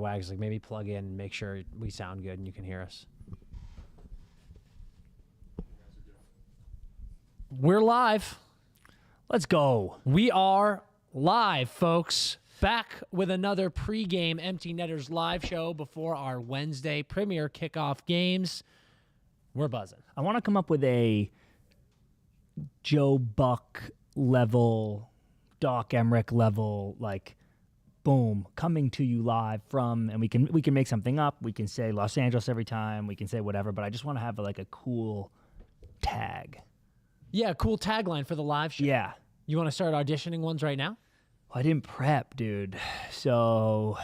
Wags, like maybe plug in and make sure we sound good and you can hear us. We're live. Let's go. We are live, folks. Back with another pregame Empty Netters live show before our Wednesday premier kickoff games. We're buzzing. I want to come up with a Joe Buck level, Doc Emmerich level, like, boom, coming to you live from, and we can make something up. We can say Los Angeles every time. We can say whatever, but I just want to have like a cool tag. Yeah, cool tagline for the live show. Yeah. You want to start auditioning ones right now? Well, I didn't prep, dude. So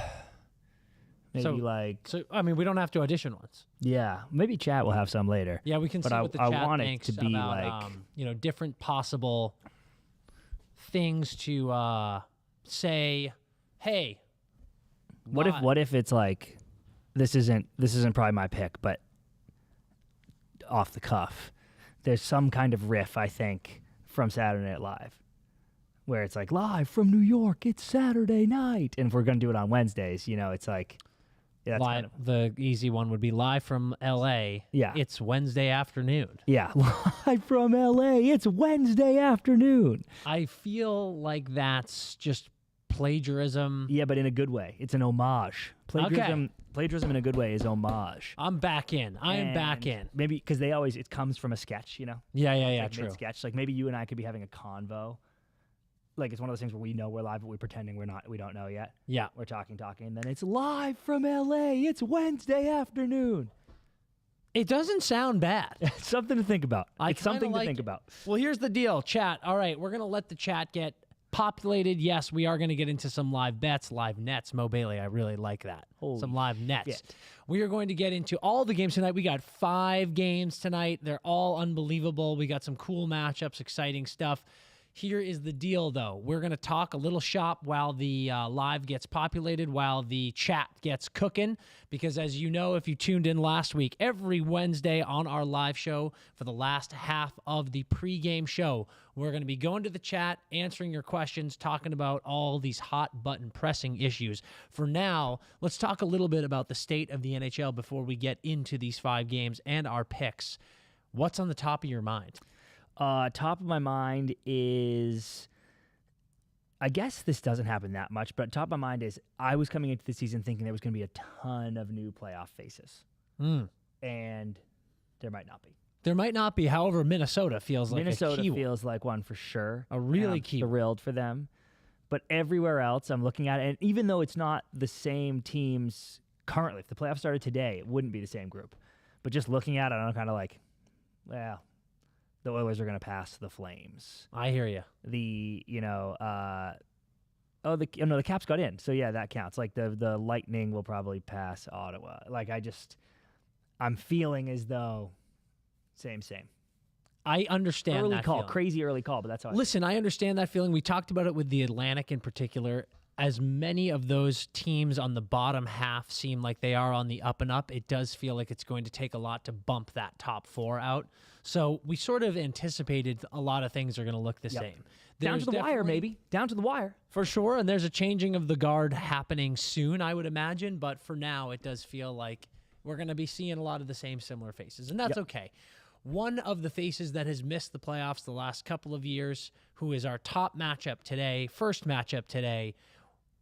maybe So, I mean, we don't have to audition ones. yeah, maybe chat will have some later. Yeah, we can But see I, what the I chat want it thinks to be about, like, different possible things to say. Hey, what if it's like, this isn't probably my pick, but off the cuff, there's some kind of riff, I think, from Saturday Night Live, where it's like, live from New York, it's Saturday night, and if we're gonna do it on Wednesdays, it's like, yeah, that's live, the easy one would be live from L.A. Yeah. It's Wednesday afternoon. yeah, live from L.A., it's Wednesday afternoon. I feel like that's just plagiarism. Yeah, but in a good way. It's an homage. Plagiarism in a good way is homage. I'm back in. I am back in. Maybe because it comes from a sketch, Yeah, like true. sketch. Like maybe you and I could be having a convo. Like it's one of those things where we know we're live, but we're pretending we don't know yet. Yeah. We're talking, and then it's live from LA. It's Wednesday afternoon. It doesn't sound bad. It's something to think about. I It's something kinda to like think it. about. Well, here's the deal, chat. All right, we're going to let the chat get populated. Yes, we are going to get into some live bets, live nets. Mo Bailey, I really like that. Holy some live nets. shit. We are going to get into all the games tonight. We got 5 games tonight. They're all unbelievable. We got some cool matchups, exciting stuff. Here is the deal, though. We're going to talk a little shop while the live gets populated, while the chat gets cooking. Because as you know, if you tuned in last week, every Wednesday on our live show for the last half of the pregame show, we're going to be going to the chat, answering your questions, talking about all these hot button pressing issues. For now, let's talk a little bit about the state of the NHL before we get into these 5 games and our picks. What's on the top of your mind? Top of my mind is, I guess this doesn't happen that much, but top of my mind is I was coming into the season thinking there was going to be a ton of new playoff faces. And there might not be. There might not be. However, Minnesota feels like Minnesota a key feels like one for sure. A really and I'm key one. thrilled for them. But everywhere else I'm looking at it, and even though it's not the same teams currently, if the playoffs started today, it wouldn't be the same group. But just looking at it, I'm kind of like, well, the Oilers are going to pass the Flames. I hear you. The Caps got in, so yeah, that counts. Like the Lightning will probably pass Ottawa. Like I'm feeling as though same. I understand Early that call, feeling. crazy early call, but that's how. Listen, I understand that feeling. We talked about it with the Atlantic in particular. As many of those teams on the bottom half seem like they are on the up and up, it does feel like it's going to take a lot to bump that top 4 out. So we sort of anticipated a lot of things are going to look the same. Down There's to the wire, definitely- maybe. Down to the wire. For sure, and there's a changing of the guard happening soon, I would imagine. But for now, it does feel like we're going to be seeing a lot of the same similar faces, and that's okay. One of the faces that has missed the playoffs the last couple of years, who is our top matchup today, first matchup today,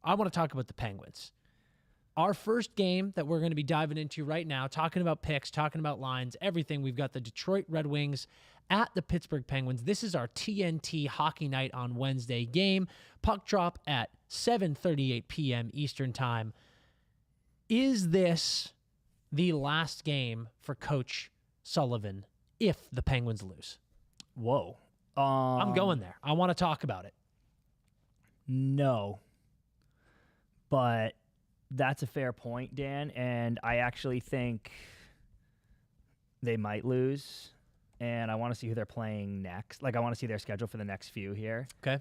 I want to talk about the Penguins. Our first game that we're going to be diving into right now, talking about picks, talking about lines, everything. We've got the Detroit Red Wings at the Pittsburgh Penguins. This is our TNT Hockey Night on Wednesday game. Puck drop at 7:38 p.m. Eastern Time. Is this the last game for Coach Sullivan if the Penguins lose? Whoa. I'm going there. I want to talk about it. No. But that's a fair point, Dan, and I actually think they might lose, and I want to see who they're playing next. Like, I want to see their schedule for the next few here, Okay.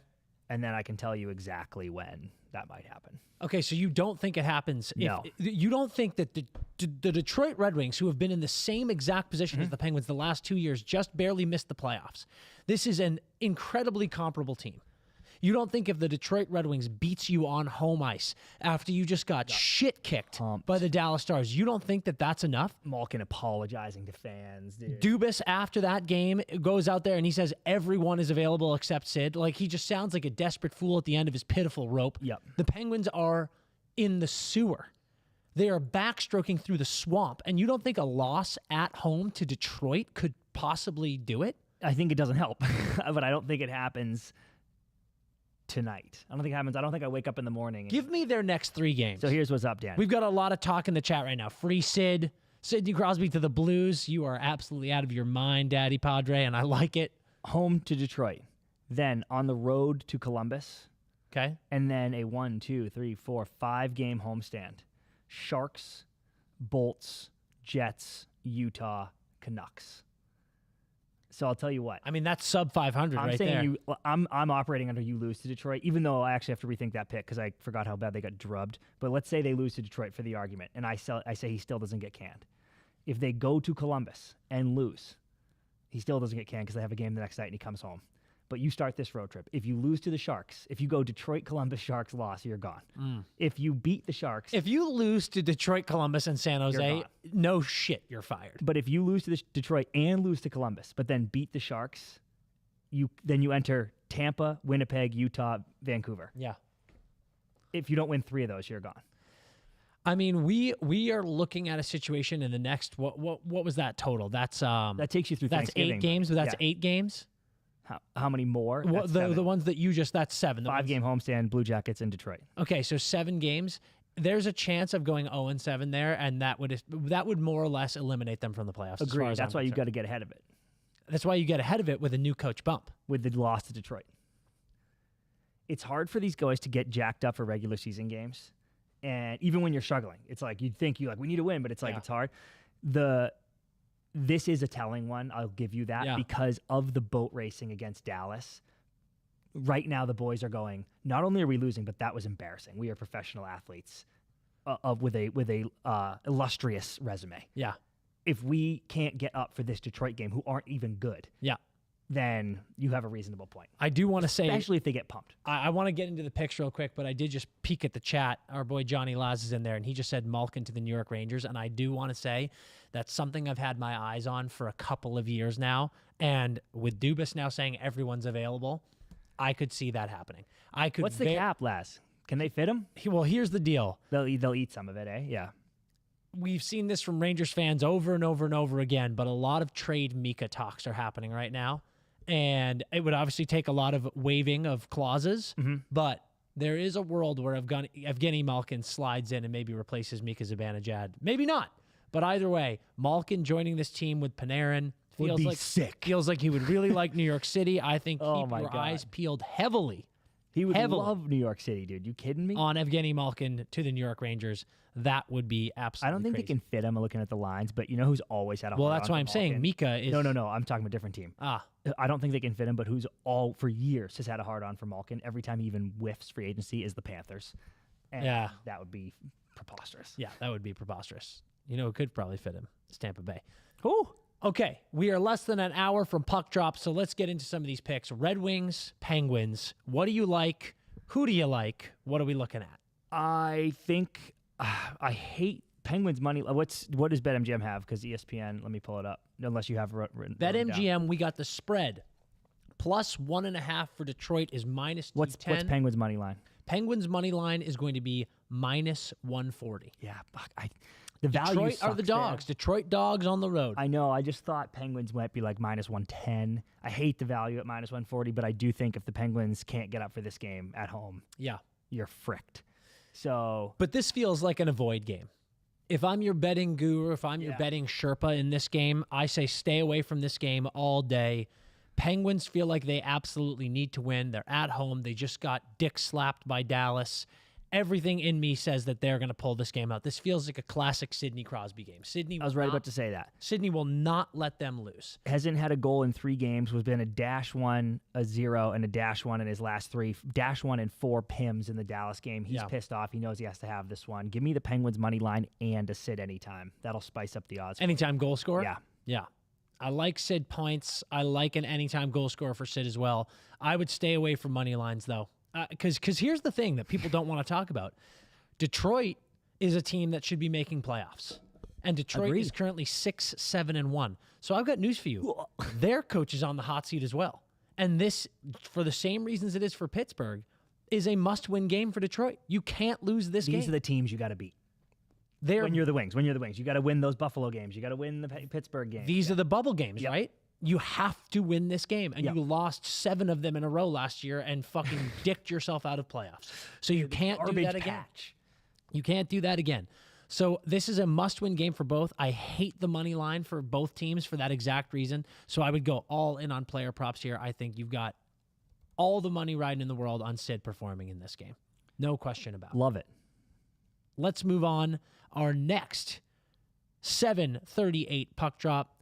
and then I can tell you exactly when that might happen. Okay, so you don't think it happens? No. You don't think that the Detroit Red Wings, who have been in the same exact position as the Penguins the last 2 years, just barely missed the playoffs. This is an incredibly comparable team. You don't think if the Detroit Red Wings beats you on home ice after you just got shit kicked by the Dallas Stars, you don't think that that's enough? Malkin apologizing to fans, dude. Dubas, after that game, goes out there and he says everyone is available except Sid. Like, he just sounds like a desperate fool at the end of his pitiful rope. Yep. The Penguins are in the sewer. They are backstroking through the swamp, and you don't think a loss at home to Detroit could possibly do it? I think it doesn't help, but I don't think it happens tonight. I don't think it happens. I don't think I wake up in the morning. Give me their next 3 games. So here's what's up, Dan. We've got a lot of talk in the chat right now. Free Sid. Sidney Crosby to the Blues. You are absolutely out of your mind, Daddy Padre, and I like it. Home to Detroit. Then on the road to Columbus. Okay. And then a 1, 2, 3, 4, 5 game homestand. Sharks, Bolts, Jets, Utah, Canucks. So I'll tell you what. I mean, that's sub 500 right there. I'm operating under you lose to Detroit, even though I actually have to rethink that pick because I forgot how bad they got drubbed. But let's say they lose to Detroit for the argument, and I say he still doesn't get canned. If they go to Columbus and lose, he still doesn't get canned because they have a game the next night and he comes home. But you start this road trip. If you lose to the Sharks, if you go Detroit, Columbus, Sharks, loss, you're gone. If you beat the Sharks. If you lose to Detroit, Columbus, and San Jose, no shit, you're fired. But if you lose to Detroit and lose to Columbus, but then beat the Sharks, then you enter Tampa, Winnipeg, Utah, Vancouver. Yeah. If you don't win 3 of those, you're gone. I mean, we are looking at a situation in the next what was that total? That's that takes you through. That's Thanksgiving, 8 games, but that's 8 games. How many more? The ones that you just, that's 7. 5-game homestand, Blue Jackets in Detroit. Okay, so 7 games. There's a chance of going 0-7 there, and that would more or less eliminate them from the playoffs. Agreed. That's why you got to get ahead of it. That's why you get ahead of it with a new coach bump. With the loss to Detroit. It's hard for these guys to get jacked up for regular season games. And even when you're struggling, it's like you'd think we need to win, but it's like it's hard. This is a telling one. I'll give you that because of the boat racing against Dallas. Right now, the boys are going, not only are we losing, but that was embarrassing. We are professional athletes with a illustrious resume. Yeah. If we can't get up for this Detroit game, who aren't even good, then you have a reasonable point. I do want to say, especially if they get pumped. I want to get into the picks real quick, but I did just peek at the chat. Our boy Johnny Laz is in there, and he just said Malkin to the New York Rangers, and I do want to say that's something I've had my eyes on for a couple of years now, and with Dubas now saying everyone's available, I could see that happening. What's the cap, Laz? Can they fit him? Well, here's the deal. They'll eat some of it, eh? Yeah. We've seen this from Rangers fans over and over and over again, but a lot of trade Mika talks are happening right now. And it would obviously take a lot of waiving of clauses, but there is a world where Evgeny Malkin slides in and maybe replaces Mika Zibanejad. Maybe not, but either way, Malkin joining this team with Panarin feels like sick. Feels like he would really like New York City. I think keep your eyes peeled heavily. He would love New York City, dude. You kidding me? On Evgeny Malkin to the New York Rangers. That would be absolutely I don't think crazy. they can fit him looking at the lines, but you know who's always had a Well, that's why I'm saying Mika is... No. I'm talking about a different team. I don't think they can fit him, but who's for years has had a hard-on for Malkin. Every time he even whiffs free agency is the Panthers. And that would be preposterous. Yeah, that would be preposterous. You know who could probably fit him? It's Tampa Bay. Who? Okay, we are less than an hour from puck drop, so let's get into some of these picks. Red Wings, Penguins. What do you like? Who do you like? What are we looking at? I think I hate Penguins money. What does BetMGM have? Because ESPN, let me pull it up. Unless you have written BetMGM, we got the spread. Plus 1.5 for Detroit is minus 210. What's Penguins money line? Penguins money line is going to be minus 140. Yeah, the value Detroit are the dogs. There. Detroit dogs on the road. I know. I just thought Penguins might be like minus 110. I hate the value at minus 140, but I do think if the Penguins can't get up for this game at home, you're fricked. So, but this feels like an avoid game. If I'm your betting guru, if I'm your betting Sherpa in this game, I say stay away from this game all day. Penguins feel like they absolutely need to win. They're at home. They just got dick slapped by Dallas. Everything in me says that they're going to pull this game out. This feels like a classic Sidney Crosby game. I was right about to say that. Sidney will not let them lose. Hasn't had a goal in 3 games. Was been a -1, a 0, and a -1 in his last 3. -1 and 4 PIMs in the Dallas game. He's pissed off. He knows he has to have this one. Give me the Penguins money line and a sit anytime. That'll spice up the odds. Anytime goal scorer? Yeah. Yeah. I like Sid points. I like an anytime goal scorer for Sid as well. I would stay away from money lines, though. Because here's the thing that people don't want to talk about. Detroit is a team that should be making playoffs. And Detroit is currently 6-7-1. So I've got news for you. Their coach is on the hot seat as well. And this, for the same reasons it is for Pittsburgh, is a must-win game for Detroit. You can't lose this game. These are the teams you got to beat. When you're the Wings. You got to win those Buffalo games. You got to win the Pittsburgh games. These are the bubble games, right? You have to win this game. And you lost 7 of them in a row last year and fucking dicked yourself out of playoffs. So you can't do that again. You can't do that again. So this is a must-win game for both. I hate the money line for both teams for that exact reason. So I would go all in on player props here. I think you've got all the money riding in the world on Sid performing in this game. No question about it. Love it. Let's move on. Our next 7:38 puck drop,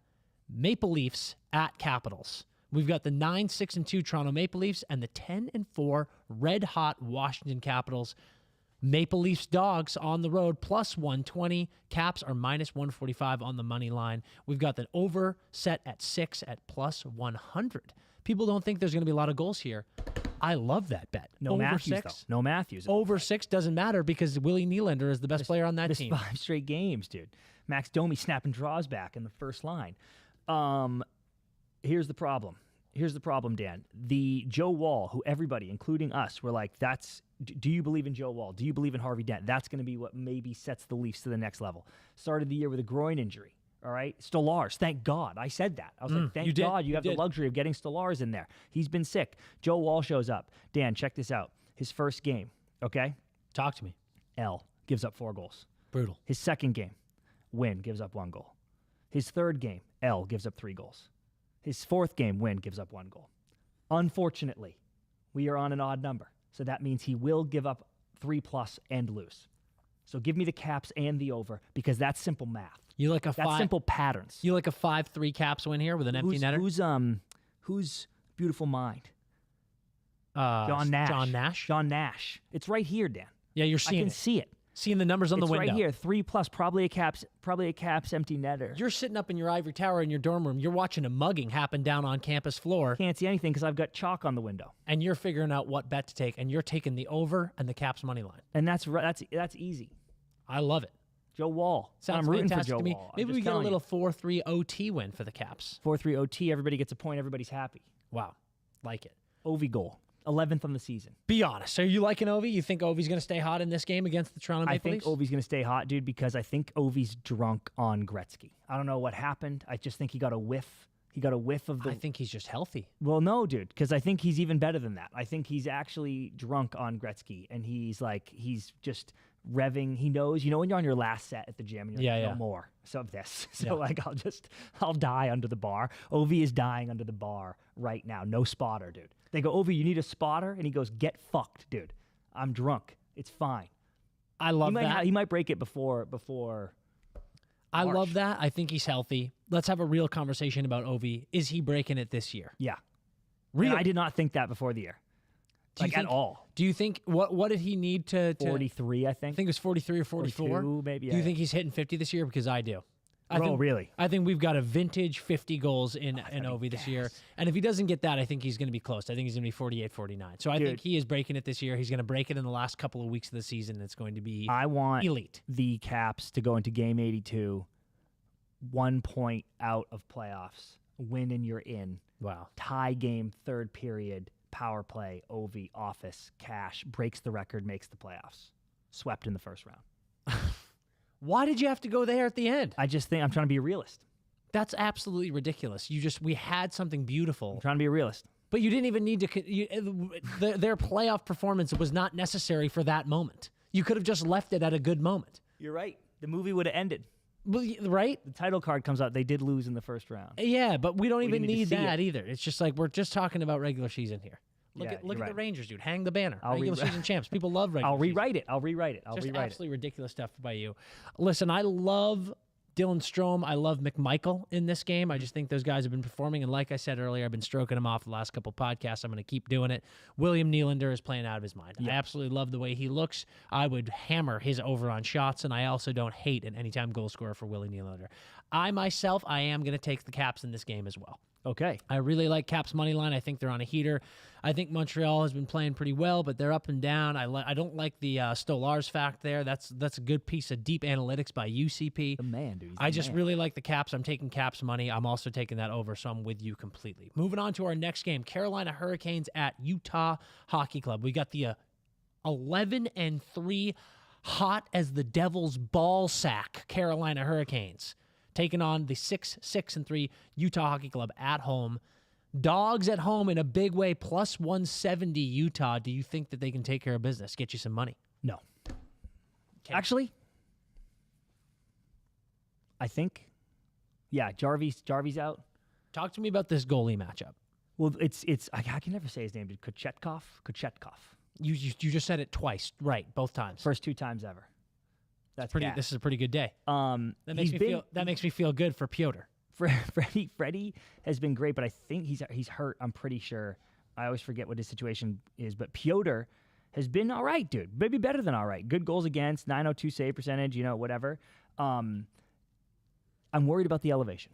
Maple Leafs at Capitals. We've got the 9-6-2 Toronto Maple Leafs and the 10-4 red-hot Washington Capitals. Maple Leafs dogs on the road plus 120. Caps are minus 145 on the money line. We've got the over set at 6 at plus 100. People don't think there's going to be a lot of goals here. I love that bet. No over Matthews, 6. though. No Matthews. Over 6 doesn't matter because Willie Nylander is the best player on that team. 5 straight games, dude. Max Domi snapping draws back in the first line. Here's the problem. Here's the problem, Dan. The Joe Wall, who everybody, including us, were like, do you believe in Joe Wall? Do you believe in Harvey Dent? That's going to be what maybe sets the Leafs to the next level. Started the year with a groin injury. All right, Stolarz, thank God. I said that. I was like, thank God you have the luxury of getting Stolarz in there. He's been sick. Joe Wall shows up. Dan, check this out. His first game, okay? Talk to me. L gives up 4 goals. Brutal. His second game, Win gives up 1 goal. His third game, L gives up 3 goals. His fourth game, Win gives up 1 goal. Unfortunately, we are on an odd number. So that means he will give up 3+ and lose. So give me the Caps and the over because that's simple math. You like that's simple patterns. You like a 5-3 Caps win here with an empty netter? Who's beautiful mind? John Nash. John Nash. It's right here, Dan. Yeah, you're seeing I can see it. Seeing the numbers on the window. It's right here. 3+, probably a Caps empty netter. You're sitting up in your ivory tower in your dorm room. You're watching a mugging happen down on campus floor. Can't see anything because I've got chalk on the window. And you're figuring out what bet to take, and you're taking the over and the Caps money line. And that's easy. I love it. Joe Wall. Sounds I'm rooting for fantastic Joe to me. Wall. Maybe we get a little 4-3 OT win for the Caps. 4-3 OT. Everybody gets a point. Everybody's happy. Wow. Like it. Ovi goal. 11th on the season. Be honest. Are you liking Ovi? You think Ovi's going to stay hot in this game against the Toronto Maple Leafs? I think Ovi's going to stay hot, dude, because I think Ovi's drunk on Gretzky. I don't know what happened. I just think he got a whiff. He got a whiff of the... I think he's just healthy. Well, no, dude, because I think he's even better than that. I think he's actually drunk on Gretzky, and he's just revving. He knows, when you're on your last set at the gym, and you're like, no more of this. So, I'll die under the bar. Ovi is dying under the bar right now. No spotter, dude. They go, Ovi, you need a spotter? And he goes, get fucked, dude. I'm drunk. It's fine. I love that. He might break it before I love that. I think he's healthy. Let's have a real conversation about Ovi. Is he breaking it this year? Yeah. Really? And I did not think that before the year. At all. Do you think, what did he need to 43, I think. I think it was 43 or 44. 42, maybe, yeah. Do you think he's hitting 50 this year? Because I do. Really? I think we've got a vintage 50 goals in Ovi this year. And if he doesn't get that, I think he's going to be close. I think he's going to be 48, 49. So I think he is breaking it this year. He's going to break it in the last couple of weeks of the season. It's going to be I want elite. The Caps to go into game 82, 1 point out of playoffs, win and you're in. Wow. Tie game, third period, power play, Ovi, office, cash, breaks the record, makes the playoffs. Swept in the first round. Why did you have to go there at the end? I just think I'm trying to be a realist. That's absolutely ridiculous. We had something beautiful. I'm trying to be a realist. But you didn't even need to. Their playoff performance was not necessary for that moment. You could have just left it at a good moment. You're right. The movie would have ended. Right? The title card comes out. They did lose in the first round. Yeah, but we don't even need that either. It's just like we're just talking about regular season here. Look at the Rangers, dude. Hang the banner. Regular season champs. People love regular season. I'll rewrite it. Absolutely ridiculous stuff by you. Listen, I love Dylan Strome, I love McMichael in this game. I just think those guys have been performing. And like I said earlier, I've been stroking him off the last couple podcasts. I'm going to keep doing it. William Nylander is playing out of his mind. I absolutely love the way he looks. I would hammer his over on shots, and I also don't hate an anytime goal scorer for Willie Nylander. I am going to take the Caps in this game as well. Okay. I really like Caps money line. I think they're on a heater. I think Montreal has been playing pretty well, but they're up and down. I don't like the Stolarz fact there. That's a good piece of deep analytics by UCP. The man, dude. I just really like the Caps. I'm taking Caps money. I'm also taking that over, so I'm with you completely. Moving on to our next game, Carolina Hurricanes at Utah Hockey Club. We got the 11-3 hot as the devil's ball sack Carolina Hurricanes taking on the 6-3 Utah Hockey Club at home. Dogs at home in a big way, plus 170 Utah. Do you think that they can take care of business, get you some money? No. Okay. Actually, I think, Jarvy's out. Talk to me about this goalie matchup. Well, I can never say his name. Kochetkov. You just said it twice, right? Both times. First 2 times ever. That's pretty. gas. This is a pretty good day. That makes me feel good for Piotr. Freddie has been great, but I think he's hurt. I'm pretty sure. I always forget what his situation is, but Piotr has been all right, dude. Maybe better than all right. Good goals against, 902 save percentage, whatever. I'm worried about the elevation.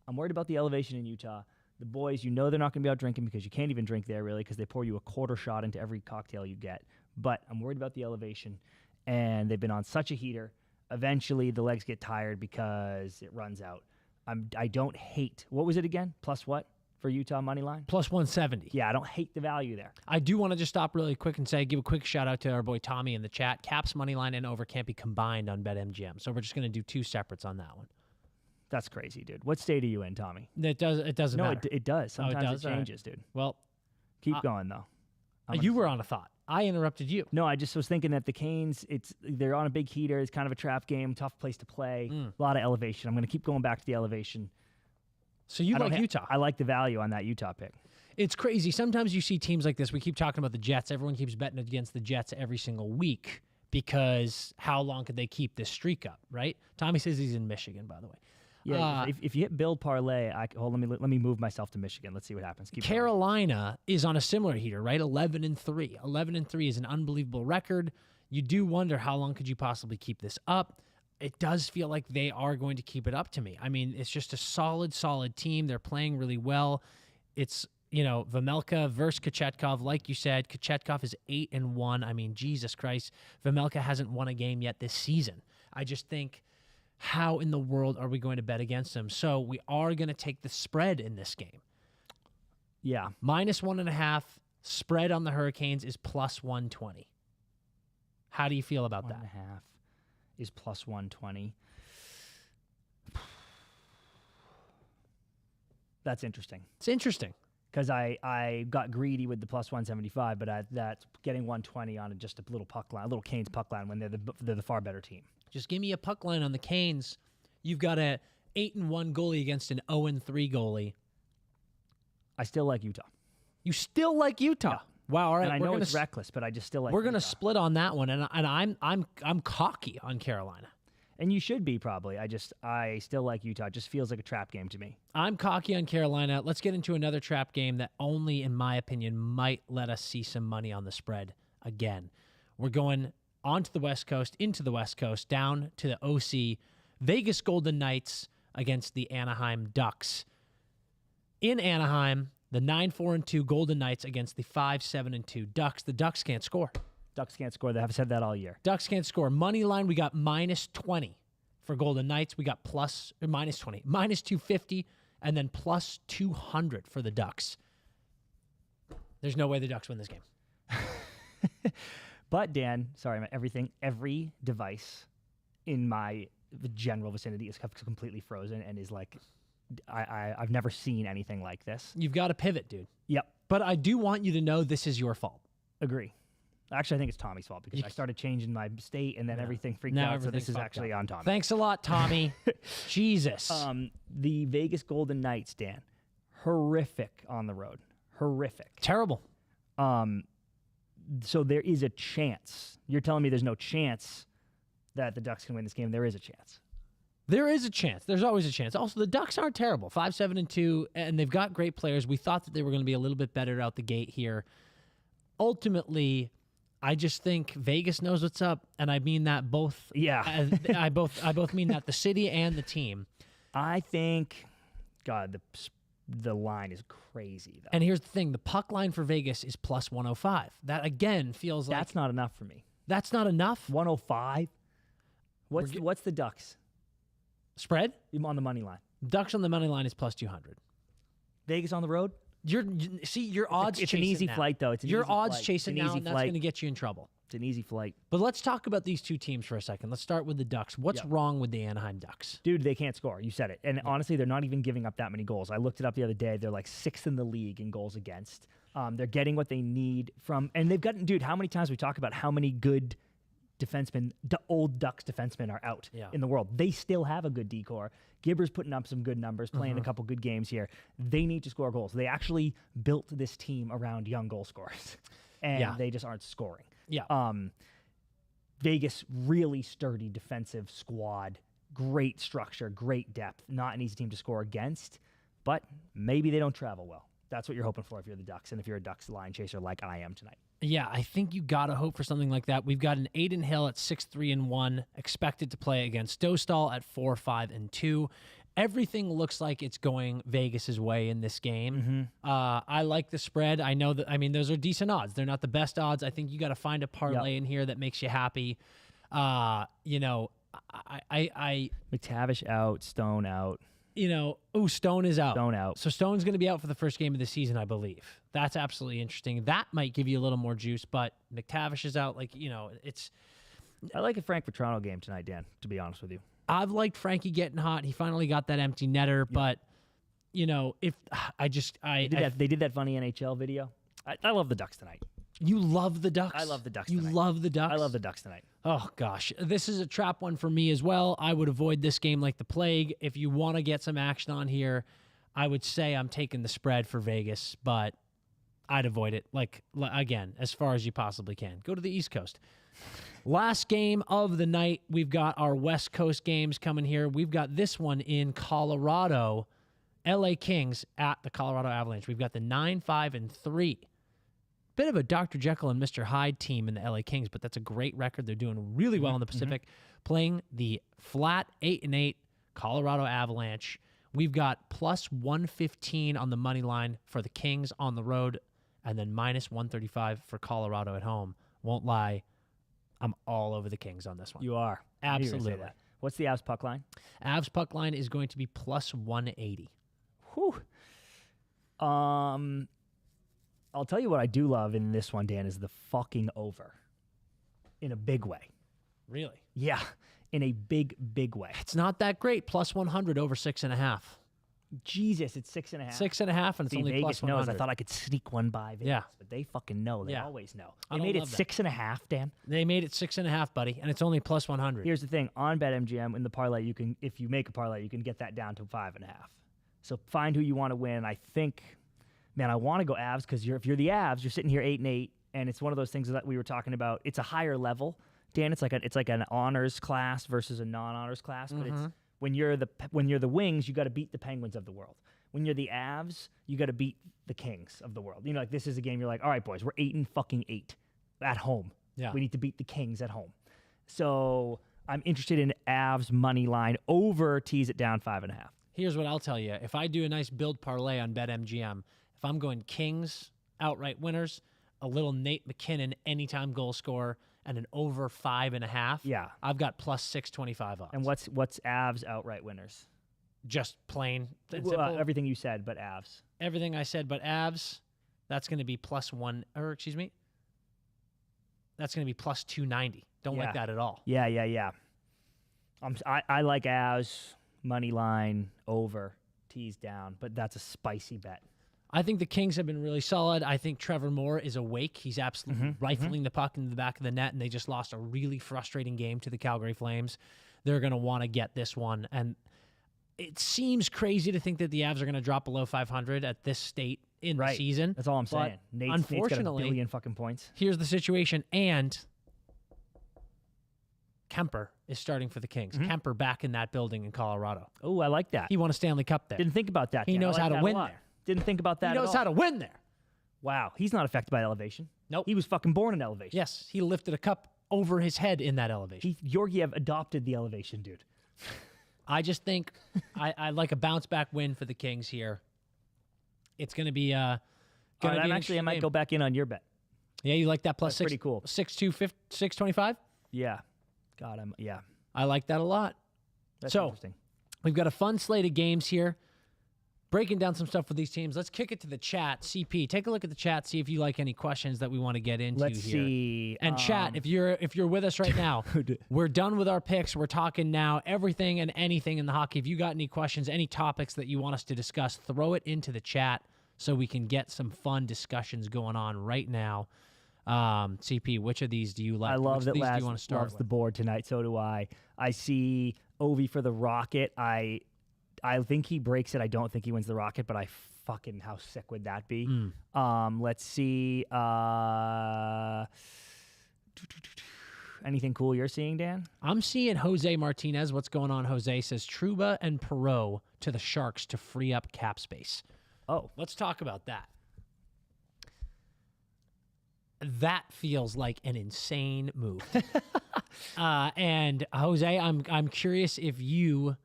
I'm worried about the elevation in Utah. The boys, they're not going to be out drinking because you can't even drink there, really, because they pour you a quarter shot into every cocktail you get. But I'm worried about the elevation, and they've been on such a heater. Eventually, the legs get tired because it runs out. I don't hate. What was it again? Plus what for Utah money line? Plus 170. Yeah, I don't hate the value there. I do want to just stop really quick and give a quick shout out to our boy Tommy in the chat. Caps money line and over can't be combined on BetMGM, so we're just going to do 2 separates on that one. That's crazy, dude. What state are you in, Tommy? It doesn't matter. No, it does. Sometimes does? it changes, dude. Well, keep going though. You were on a thought. I interrupted you. No, I just was thinking that the Canes, they're on a big heater. It's kind of a trap game, tough place to play. A lot of elevation. I'm going to keep going back to the elevation. So you like Utah? I like the value on that Utah pick. It's crazy. Sometimes you see teams like this. We keep talking about the Jets. Everyone keeps betting against the Jets every single week because how long could they keep this streak up, right? Tommy says he's in Michigan, by the way. Yeah, if you hit build parlay, let me move myself to Michigan. Let's see what happens. Carolina is on a similar heater, right? 11-3. 11-3 is an unbelievable record. You do wonder how long could you possibly keep this up. It does feel like they are going to keep it up to me. I mean, it's just a solid team. They're playing really well. It's Vejmelka versus Kochetkov. Like you said, Kochetkov is 8-1. I mean, Jesus Christ, Vejmelka hasn't won a game yet this season. I just think, how in the world are we going to bet against them? So we are going to take the spread in this game. Yeah. -1.5 spread on the Hurricanes is plus 120. How do you feel about that? 1.5 is plus 120. That's interesting. It's interesting. Because I got greedy with the plus 175, but that's getting 120 on just a little puck line, a little Canes puck line when they're the far better team. Just give me a puck line on the Canes. You've got a 8-1 goalie against an 0-3 goalie. I still like Utah. You still like Utah? Yeah. Wow! All right, and I know it's reckless, but I just still like. We're gonna split on that one, and I'm cocky on Carolina. And you should be probably. I still like Utah. It just feels like a trap game to me. I'm cocky on Carolina. Let's get into another trap game that only, in my opinion, might let us see some money on the spread again. We're going onto the West Coast, into the West Coast, down to the OC. Vegas Golden Knights against the Anaheim Ducks. In Anaheim, the 9-4-2 Golden Knights against the 5-7-2 Ducks. The Ducks can't score. Ducks can't score. They have said that all year. Ducks can't score. Money line, we got -20 for Golden Knights. We got -20, -250, and then +200 for the Ducks. There's no way the Ducks win this game. But Dan, sorry, every device in my general vicinity is completely frozen and is like, I've never seen anything like this. You've got to pivot, dude. Yep. But I do want you to know this is your fault. Agree. Actually, I think it's Tommy's fault because I started changing my state and then everything freaked out. So this is actually on Tommy. Thanks a lot, Tommy. Jesus. The Vegas Golden Knights, Dan, horrific on the road. Horrific. Terrible. So there is a chance. You're telling me there's no chance that the Ducks can win this game. There is a chance. There is a chance. There's always a chance. Also, the Ducks aren't terrible. 5-7-2, and they've got great players. We thought that they were going to be a little bit better out the gate here. Ultimately, I just think Vegas knows what's up, and I mean that both. Yeah. I both mean that the city and the team. I think, God, the line is crazy though. And here's the thing: the puck line for Vegas is plus 105. That again feels like That's not enough for me. That's not enough. 105. What's the Ducks? Spread? I'm on the money line. Ducks on the money line is plus 200. Vegas on the road? Your odds. It's an easy flight, though. It's an your easy odds flight. chasing now, and that's going to get you in trouble. It's an easy flight. But let's talk about these two teams for a second. Let's start with the Ducks. What's wrong with the Anaheim Ducks? Dude, they can't score. You said it. And honestly, they're not even giving up that many goals. I looked it up the other day. They're like 6th in the league in goals against. They're getting what they need from, and they've gotten, dude, how many times we talk about how many good defensemen, the old Ducks defensemen are out in the world. They still have a good D-core. Gibber's putting up some good numbers, playing a couple good games here. They need to score goals. They actually built this team around young goal scorers, and they just aren't scoring. Yeah. Vegas, really sturdy defensive squad, great structure, great depth. Not an easy team to score against, but maybe they don't travel well. That's what you're hoping for if you're the Ducks, and if you're a Ducks line chaser like I am tonight. Yeah, I think you got to hope for something like that. We've got an Aiden Hill at 6-3-1, expected to play against Dostal at 4-5-2. Everything looks like it's going Vegas's way in this game. I like the spread. I know that. I mean, those are decent odds. They're not the best odds. I think you got to find a parlay in here that makes you happy. You know, I McTavish out, Stone out. You know, Stone is out. Stone out. So Stone's going to be out for the first game of the season, I believe. That's absolutely interesting. That might give you a little more juice, but McTavish is out. Like, you know, it's. I like a Frank Vetrano game tonight, Dan, to be honest with you. I've liked Frankie getting hot. He finally got that empty netter, but, you know, if I just. They did that funny NHL video. I love the Ducks tonight. You love the Ducks? I love the Ducks You tonight. love the Ducks? I love the Ducks tonight. Oh, gosh. This is a trap one for me as well. I would avoid this game like the plague. If you want to get some action on here, I would say I'm taking the spread for Vegas, but I'd avoid it, like, again, as far as you possibly can. Go to the East Coast. Last game of the night, we've got our West Coast games coming here. We've got this one in Colorado, LA Kings at the Colorado Avalanche. We've got the 9-5-3. Bit of a Dr. Jekyll and Mr. Hyde team in the LA Kings, but that's a great record. They're doing really well in the Pacific, playing the flat 8-8 Colorado Avalanche. We've got plus 115 on the money line for the Kings on the road, and then minus 135 for Colorado at home. Won't lie, I'm all over the Kings on this one. You are. Absolutely. What's the Avs puck line? Avs puck line is going to be plus 180. Whew. I'll tell you what I do love in this one, Dan, is the fucking over. In a big way. Really? Yeah, in a big, big way. It's not that great. Plus 100 over 6.5. Jesus, it's 6.5. 6.5, and it's only Vegas plus 100. knows. I thought I could sneak one by Vegas, but they fucking know. They always know. They made it 6.5, Dan. They made it 6.5, buddy, and it's only plus 100. Here's the thing: on BetMGM in the parlay, you can, if you make a parlay, you can get that down to 5.5. So find who you want to win. I think, man, I want to go Avs because if you're the Avs, you're sitting here 8-8, and it's one of those things that we were talking about. It's a higher level, Dan. It's like an honors class versus a non-honors class, but it's. When you're the Wings, you got to beat the Penguins of the world. When you're the Avs, you got to beat the Kings of the world. You know, like this is a game you're like, all right, boys, we're 8-8 at home. Yeah. We need to beat the Kings at home. So I'm interested in Avs money line over, tease it down 5.5. Here's what I'll tell you. If I do a nice build parlay on BetMGM, if I'm going Kings outright winners, a little Nate McKinnon anytime goal scorer, and an over 5.5. Yeah. I've got plus 625 odds. And what's Avs outright winners? Just plain. Everything you said, but Avs. Everything I said, but Avs. That's going to be plus one. Or excuse me. That's going to be plus 290. Don't like that at all. Yeah. I like Avs money line over, tease down, but that's a spicy bet. I think the Kings have been really solid. I think Trevor Moore is awake. He's absolutely rifling the puck into the back of the net, and they just lost a really frustrating game to the Calgary Flames. They're going to want to get this one. And it seems crazy to think that the Avs are going to drop below 500 at this state in the season. That's all I'm saying. Nate's got a billion fucking points. Here's the situation. And Kemper is starting for the Kings. Kemper back in that building in Colorado. Oh, I like that. He won a Stanley Cup there. Didn't think about that. He knows how to win there. Didn't think about that He knows at all. how to win there. Wow, he's not affected by elevation. Nope. He was fucking born in elevation. Yes, he lifted a cup over his head in that elevation. Georgiev adopted the elevation, dude. I just think I like a bounce back win for the Kings here. It's going to be I might go back in on your bet. Yeah, you like that plus That's six? Pretty cool. 625. Yeah. God, I like that a lot. That's so interesting. We've got a fun slate of games here. Breaking down some stuff for these teams. Let's kick it to the chat. CP, take a look at the chat. See if you like any questions that we want to get into Let's here. see. And chat, if you're with us right now, we're done with our picks. We're talking now everything and anything in the hockey. If you got any questions, any topics that you want us to discuss, throw it into the chat so we can get some fun discussions going on right now. CP, which of these do you like? I love that Laz loves the board tonight. So do I. I see Ovi for the Rocket. I think he breaks it. I don't think he wins the Rocket, but how sick would that be? Let's see. Anything cool you're seeing, Dan? I'm seeing Jose Martinez. What's going on, Jose? Says Trouba and Perreault to the Sharks to free up cap space. Oh. Let's talk about that. That feels like an insane move. And Jose, I'm curious if you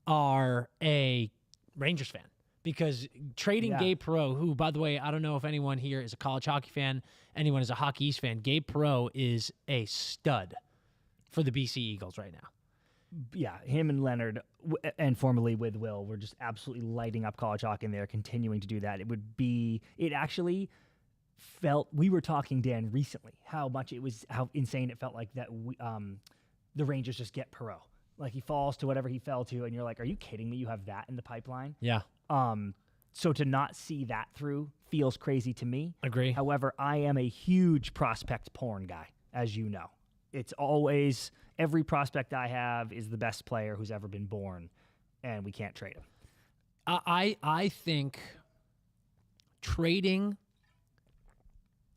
are a Rangers fan, because trading Gabe Perreault, who, by the way, I don't know if anyone here is a college hockey fan, anyone is a Hockey East fan. Gabe Perreault is a stud for the BC Eagles right now. Yeah, him and Leonard, and formerly with Will, were just absolutely lighting up college hockey, and they're continuing to do that. It actually felt, we were talking, Dan, recently, how insane it felt like that the Rangers just get Perreault. Like, he falls to whatever he fell to, and you're like, are you kidding me? You have that in the pipeline? Yeah. So to not see that through feels crazy to me. Agree. However, I am a huge prospect porn guy, as you know. It's always, every prospect I have is the best player who's ever been born, and we can't trade him. I think trading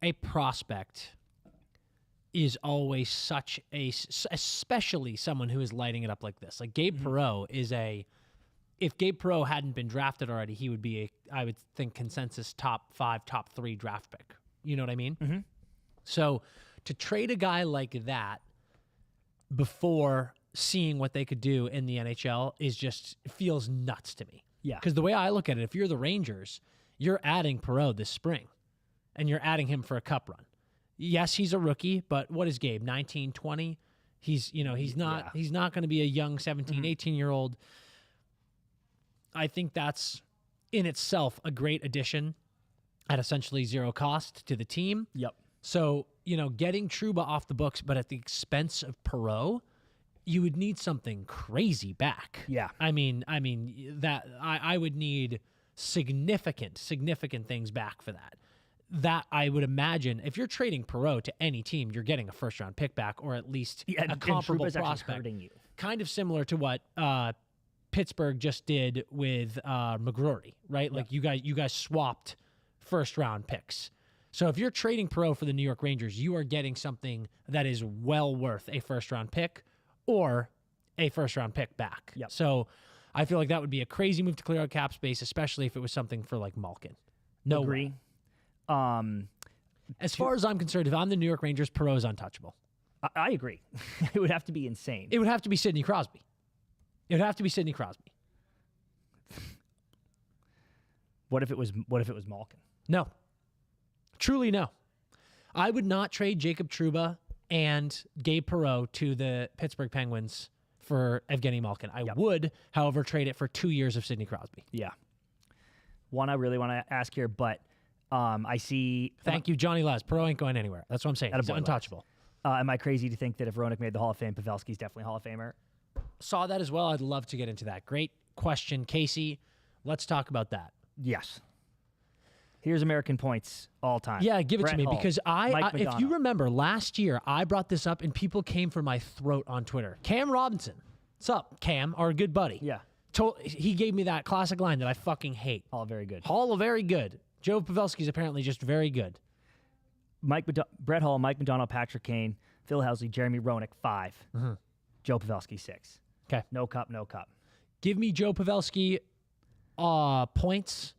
a prospect is always such especially someone who is lighting it up like this. Like Gabe Perreault if Gabe Perreault hadn't been drafted already, he would be I would think consensus top 5, top 3 draft pick. You know what I mean? Mm-hmm. So to trade a guy like that before seeing what they could do in the NHL feels nuts to me. Yeah. Because the way I look at it, if you're the Rangers, you're adding Perreault this spring, and you're adding him for a cup run. Yes, he's a rookie, but what is Gabe, 19, 20? He's not going to be a young 17, 18-year-old. I think that's in itself a great addition at essentially zero cost to the team. Yep. So, getting Trouba off the books, but at the expense of Perreault, you would need something crazy back. Yeah. I mean that I would need significant things back for that. That I would imagine, if you're trading Perreault to any team, you're getting a first-round pick back, or at least a comparable prospect. Kind of similar to what Pittsburgh just did with McGrory, right? Like you guys swapped first-round picks. So if you're trading Perreault for the New York Rangers, you are getting something that is well worth a first-round pick or a first-round pick back. Yep. So I feel like that would be a crazy move to clear out cap space, especially if it was something for like Malkin. No Agree. way. As far as I'm concerned, if I'm the New York Rangers, Perreault's untouchable. I agree. It would have to be insane. It would have to be Sidney Crosby. What if it was Malkin? No. Truly no. I would not trade Jacob Trouba and Gabe Perreault to the Pittsburgh Penguins for Evgeny Malkin. I would, however, trade it for 2 years of Sidney Crosby. Yeah. One I really want to ask here, but I see... Thank you, Johnny Laz. Perreault ain't going anywhere. That's what I'm saying. He's untouchable. Am I crazy to think that if Roenick made the Hall of Fame, Pavelski's definitely Hall of Famer? Saw that as well. I'd love to get into that. Great question, Casey. Let's talk about that. Yes. Here's American points all time. Yeah, give it Brett to me, Hull, because if you Madonna. remember last year, I brought this up and people came for my throat on Twitter. Cam Robinson. What's up, Cam? Our good buddy. Yeah. He gave me that classic line that I fucking hate. All very good. Hall, very good. Joe Pavelski's apparently just very good. Brett Hull, Mike McDonald, Patrick Kane, Phil Housley, Jeremy Roenick, 5. Mm-hmm. Joe Pavelski 6. Okay. No cup, no cup. Give me Joe Pavelski points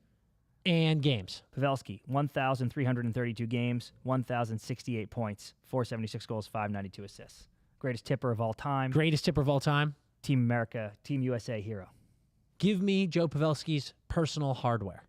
and games. Pavelski, 1,332 games, 1,068 points, 476 goals, 592 assists. Greatest tipper of all time. Greatest tipper of all time. Team America, Team USA hero. Give me Joe Pavelski's personal hardware.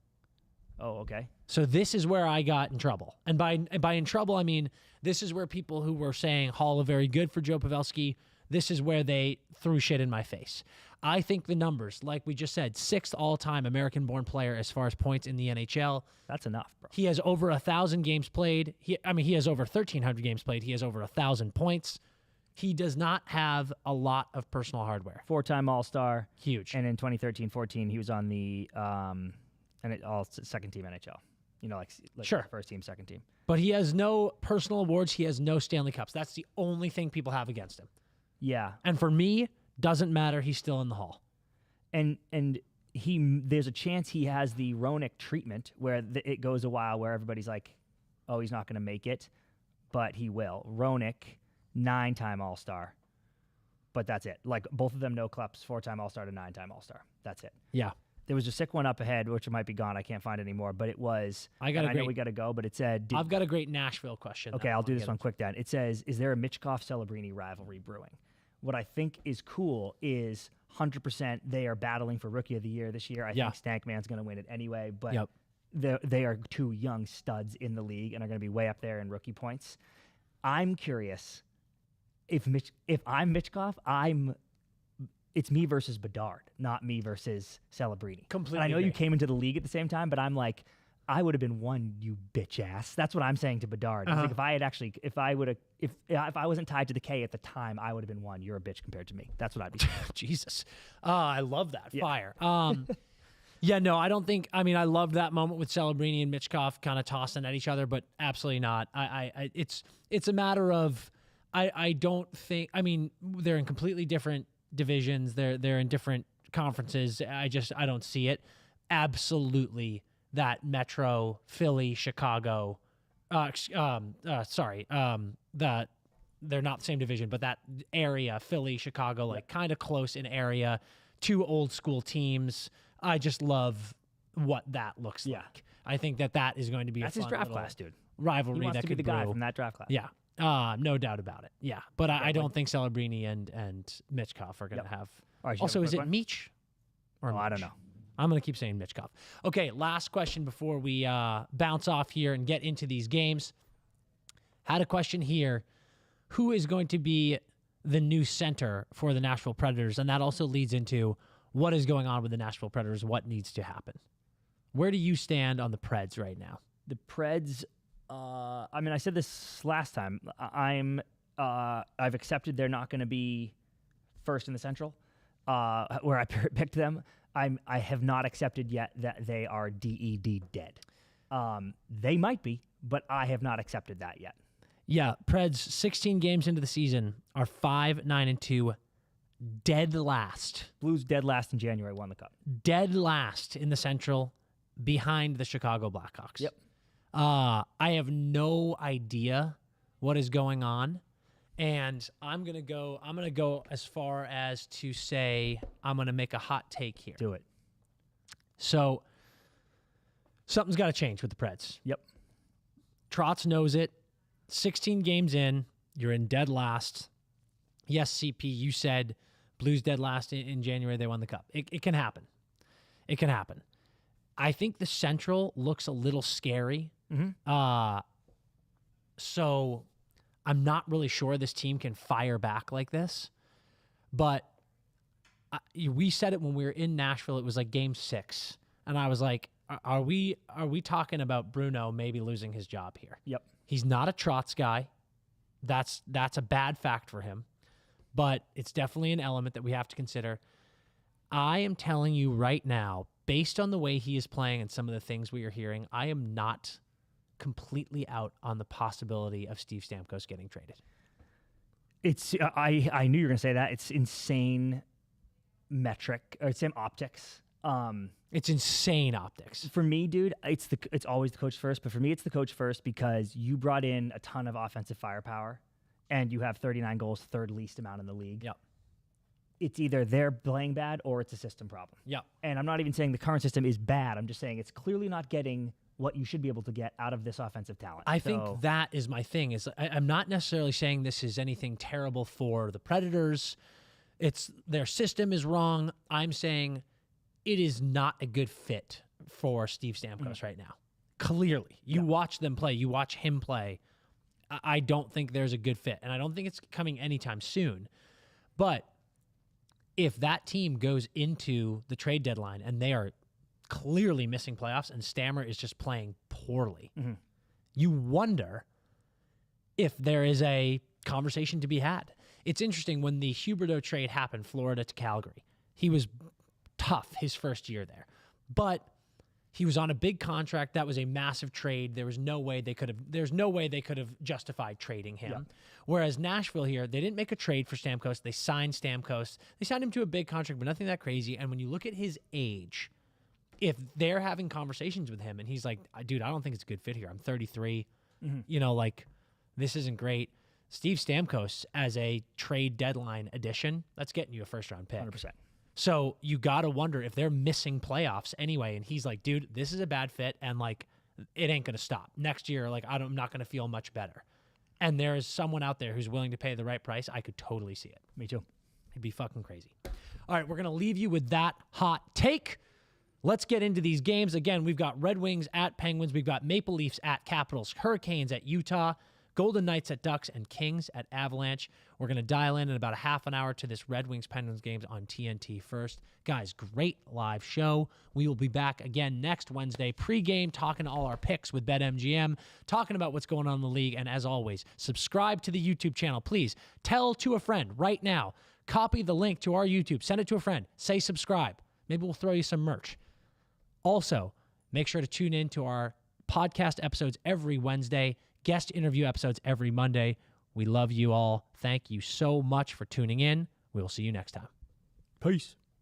Oh, okay. So this is where I got in trouble. And by in trouble, I mean this is where people who were saying Hall of very good for Joe Pavelski, this is where they threw shit in my face. I think the numbers, like we just said, 6th all-time American-born player as far as points in the NHL. That's enough, bro. He has over 1,000 games played. He has over 1,300 games played. He has over 1,000 points. He does not have a lot of personal hardware. 4-time All-Star. Huge. And in 2013-14, he was on the second team NHL. You know, like sure. First team, second team. But he has no personal awards. He has no Stanley Cups. That's the only thing people have against him. Yeah. And for me, doesn't matter. He's still in the Hall. And there's a chance he has the Roenick treatment where it goes a while where everybody's like, oh, he's not going to make it, but he will. Roenick, 9-time All-Star, but that's it. Like both of them, no cups, 4-time All-Star to 9-time All-Star. That's it. Yeah. There was a sick one up ahead, which might be gone. I can't find it anymore, but it was. I know we got to go, but it said. I've got a great Nashville question. Okay, I'll do this one quick then. It says, is there a Michkov-Celebrini rivalry brewing? What I think is cool is 100% they are battling for Rookie of the Year this year. I think Stankman's going to win it anyway, but they are two young studs in the league and are going to be way up there in rookie points. I'm curious if I'm Michkov, it's me versus Bedard, not me versus Celebrini. Completely. And I know you came into the league at the same time, but I'm like, I would have been one, you bitch ass. That's what I'm saying to Bedard. Like if I wasn't tied to the K at the time, I would have been one. You're a bitch compared to me. That's what I'd be. Jesus, I love that fire. Yeah, no, I don't think. I mean, I loved that moment with Celebrini and Michkov kind of tossing at each other, but absolutely not. It's a matter of I don't think. I mean, they're in completely different divisions. They're in different conferences. I don't see it. Absolutely, that Metro, Philly, Chicago. That they're not the same division, but that area, Philly, Chicago, like kind of close in area. Two old school teams. I just love what that looks like. I think that is going to be that's a fun his draft class, dude. Rivalry he wants that to could be the guy brew. from that draft class. Yeah, no doubt about it. Yeah, but I don't think Celebrini and Michkov are going to have. Right, also, is it Meech? Or I don't know. I'm going to keep saying Michkov. Okay, last question before we bounce off here and get into these games. Had a question here. Who is going to be the new center for the Nashville Predators? And that also leads into what is going on with the Nashville Predators, what needs to happen. Where do you stand on the Preds right now? The Preds, I mean, I said this last time. I've accepted they're not going to be first in the Central, where I picked them. I have not accepted yet that they are DED dead. They might be, but I have not accepted that yet. Yeah, Preds 16 games into the season are 5-9-2, dead last. Blues dead last in January, won the cup. Dead last in the Central, behind the Chicago Blackhawks. Yep. I have no idea what is going on, and I'm gonna go as far as to say I'm gonna make a hot take here. Do it. So something's got to change with the Preds. Yep. Trotz knows it. 16 games in, you're in dead last. Yes, CP, you said Blues dead last in January. They won the cup. It can happen. It can happen. I think the Central looks a little scary. Mm-hmm. So I'm not really sure this team can fire back like this. But we said it when we were in Nashville. It was like Game 6, and I was like, "Are we talking about Bruno maybe losing his job here?" Yep. He's not a Trotz guy. That's a bad fact for him, but it's definitely an element that we have to consider. I am telling you right now, based on the way he is playing and some of the things we are hearing, I am not completely out on the possibility of Steve Stamkos getting traded. It's I knew you were going to say that. It's insane metric or same optics. It's insane optics. For me, dude, it's always the coach first, but for me it's the coach first because you brought in a ton of offensive firepower and you have 39 goals, third least amount in the league. Yep. it's either they're playing bad or it's a system problem. Yeah. And I'm not even saying the current system is bad. I'm just saying it's clearly not getting what you should be able to get out of this offensive talent. I think that is my thing. Is I'm not necessarily saying this is anything terrible for the Predators. It's their system is wrong. I'm saying it is not a good fit for Steve Stamkos right now. Clearly, you watch them play. You watch him play. I don't think there's a good fit, and I don't think it's coming anytime soon. But if that team goes into the trade deadline and they are clearly missing playoffs and Stammer is just playing poorly, you wonder if there is a conversation to be had. It's interesting, when the Huberdeau trade happened, Florida to Calgary, he was tough his first year there, but he was on a big contract. That was a massive trade. There's no way they could have justified trading him. Yeah. Whereas Nashville here, they didn't make a trade for Stamkos. They signed Stamkos. They signed him to a big contract, but nothing that crazy. And when you look at his age, if they're having conversations with him and he's like, dude, I don't think it's a good fit here. I'm 33. You know, like, this isn't great. Steve Stamkos as a trade deadline addition, that's getting you a first-round pick. 100%. So you got to wonder if they're missing playoffs anyway. And he's like, dude, this is a bad fit. And, like, it ain't going to stop. Next year, like, I'm not going to feel much better. And there is someone out there who's willing to pay the right price. I could totally see it. Me too. It'd be fucking crazy. All right, we're going to leave you with that hot take. Let's get into these games. Again, we've got Red Wings at Penguins. We've got Maple Leafs at Capitals, Hurricanes at Utah, Golden Knights at Ducks, and Kings at Avalanche. We're going to dial in about a half an hour to this Red Wings-Penguins games on TNT first. Guys, great live show. We will be back again next Wednesday, pregame, talking all our picks with BetMGM, talking about what's going on in the league. And as always, subscribe to the YouTube channel. Please tell to a friend right now. Copy the link to our YouTube. Send it to a friend. Say subscribe. Maybe we'll throw you some merch. Also, make sure to tune in to our podcast episodes every Wednesday, guest interview episodes every Monday. We love you all. Thank you so much for tuning in. We will see you next time. Peace.